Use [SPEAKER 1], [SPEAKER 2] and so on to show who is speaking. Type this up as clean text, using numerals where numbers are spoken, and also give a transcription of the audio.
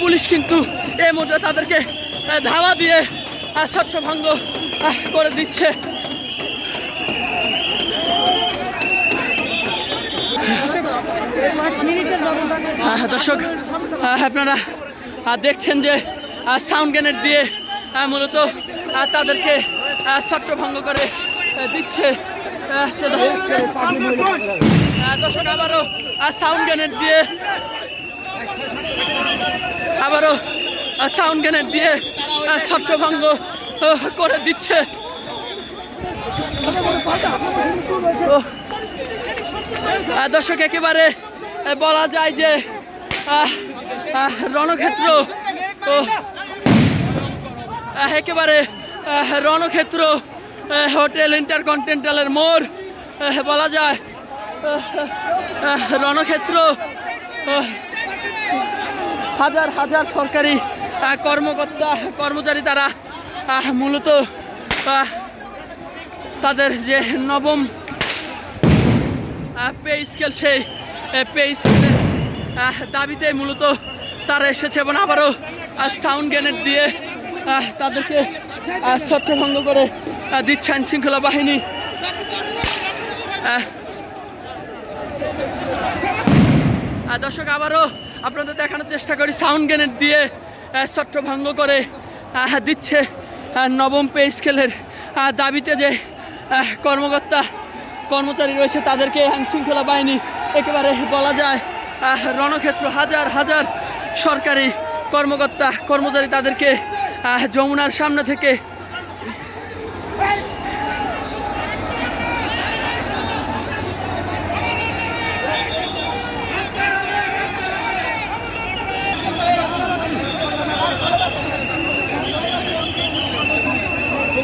[SPEAKER 1] Police কিন্তু এই মুহূর্তে তাদেরকে ধাওয়া দিয়ে ছত্রভঙ্গ করে দিচ্ছে। দর্শক আপনারা দেখছেন যে সাউন্ড গ্রেনেড দিয়ে মূলত তাদেরকে ছত্রভঙ্গ করে দিচ্ছে। দর্শক আবারও সাউন্ড গ্রেনেড দিয়ে ছত্রভঙ্গ করে দিচ্ছে। দর্শক একেবারে বলা যায় যে রণক্ষেত্র, একেবারে রণক্ষেত্র হোটেল ইন্টারকন্টিনেন্টালের মোড় বলা যায় রণক্ষেত্র। হাজার হাজার সরকারি কর্মকর্তা কর্মচারী তারা মূলত তাদের যে নবম পে স্কেল সেই পে স্কেলের দাবিতে মূলত তারা এসেছে এবং আবারও সাউন্ড গ্রেনেড দিয়ে তাদেরকে ছত্রভঙ্গ করে দিচ্ছে আইন শৃঙ্খলা বাহিনী। দর্শক আবারও আপনাদের দেখানোর চেষ্টা করি সাউন্ড গ্রেনেড দিয়ে ছত্রভঙ্গ করে দিচ্ছে নবম পে স্কেলের দাবিতে যে কর্মকর্তা কর্মচারী রয়েছে তাদেরকে আইন শৃঙ্খলা বাহিনী একেবারে বলা যায় রণক্ষেত্র। হাজার হাজার সরকারি কর্মকর্তা কর্মচারী তাদেরকে যমুনার সামনে থেকে